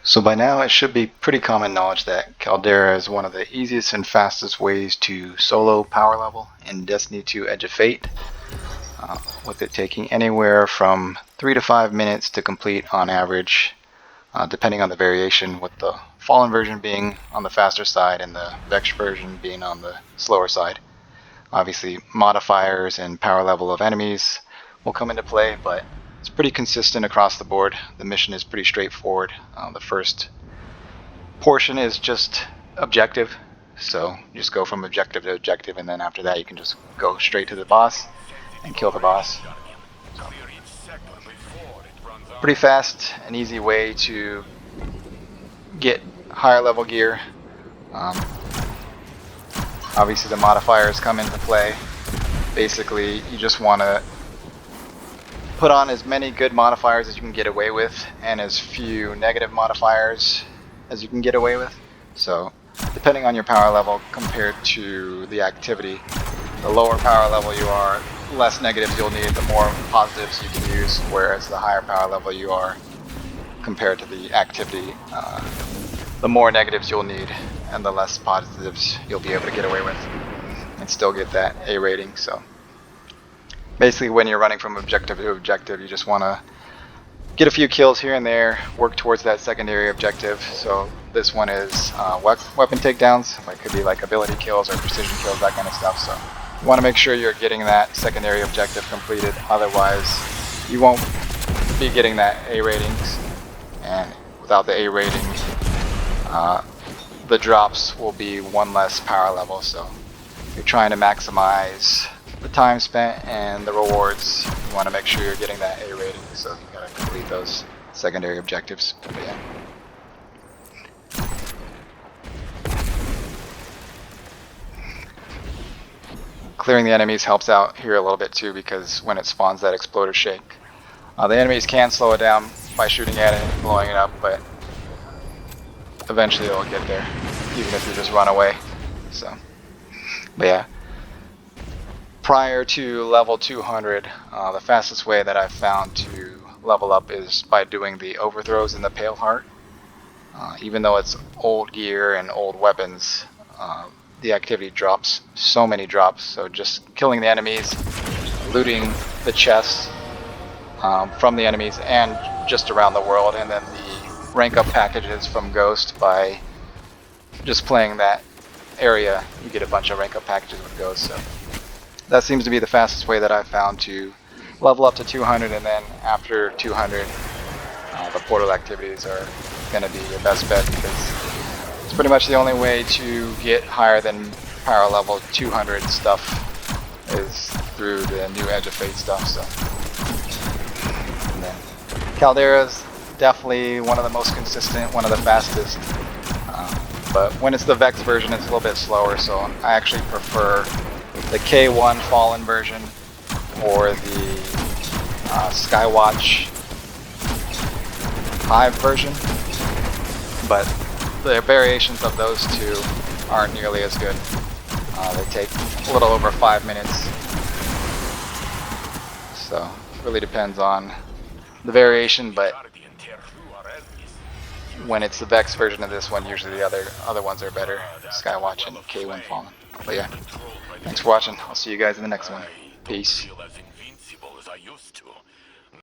So by now it should be pretty common knowledge that Caldera is one of the easiest and fastest ways to solo power level in Destiny 2 Edge of Fate, with it taking anywhere from 3 to 5 minutes to complete on average, depending on the variation, with the Fallen version being on the faster side and the Vex version being on the slower side. Obviously modifiers and power level of enemies will come into play, but it's pretty consistent across the board. The mission is pretty straightforward. The first portion is just objective, so you just go from objective to objective, and then after that you can just go straight to the boss and kill the boss. So, pretty fast and easy way to get higher level gear. Obviously the modifiers come into play. Basically you just want to put on as many good modifiers as you can get away with and as few negative modifiers as you can get away with. So depending on your power level compared to the activity, the lower power level you are, less negatives you'll need, the more positives you can use, whereas the higher power level you are compared to the activity, the more negatives you'll need and the less positives you'll be able to get away with and still get that A rating. So basically when you're running from objective to objective, you just want to get a few kills here and there, work towards that secondary objective. So this one is weapon takedowns. It could be like ability kills or precision kills, that kind of stuff. So you want to make sure you're getting that secondary objective completed, otherwise you won't be getting that A ratings, and without the A rating, the drops will be one less power level. So you're trying to maximize the time spent and the rewards. You want to make sure you're getting that A rating, so you gotta complete those secondary objectives. But yeah. Clearing the enemies helps out here a little bit too, because when it spawns that exploder shake, the enemies can slow it down by shooting at it and blowing it up, but eventually it'll get there, even if you just run away. So, but yeah. Prior to level 200, the fastest way that I've found to level up is by doing the overthrows in the Pale Heart. Even though it's old gear and old weapons, the activity drops, so many drops. So just killing the enemies, looting the chests from the enemies and just around the world, and then the rank up packages from Ghost. By just playing that area, you get a bunch of rank up packages with Ghost. So that seems to be the fastest way that I've found to level up to 200, and then after 200, the portal activities are going to be your best bet, because it's pretty much the only way to get higher than power level 200 stuff is through the new Edge of Fate stuff. So, and then Caldera's definitely one of the most consistent, one of the fastest, but when it's the Vex version it's a little bit slower, so I actually prefer the K1 Fallen version or the Skywatch Hive version, but the variations of those two aren't nearly as good. They take a little over 5 minutes, so it really depends on the variation, but when it's the Vex version of this one, usually the other ones are better, Skywatch and K1 Fallen. But yeah, thanks for watching. I'll see you guys in the next one. Peace.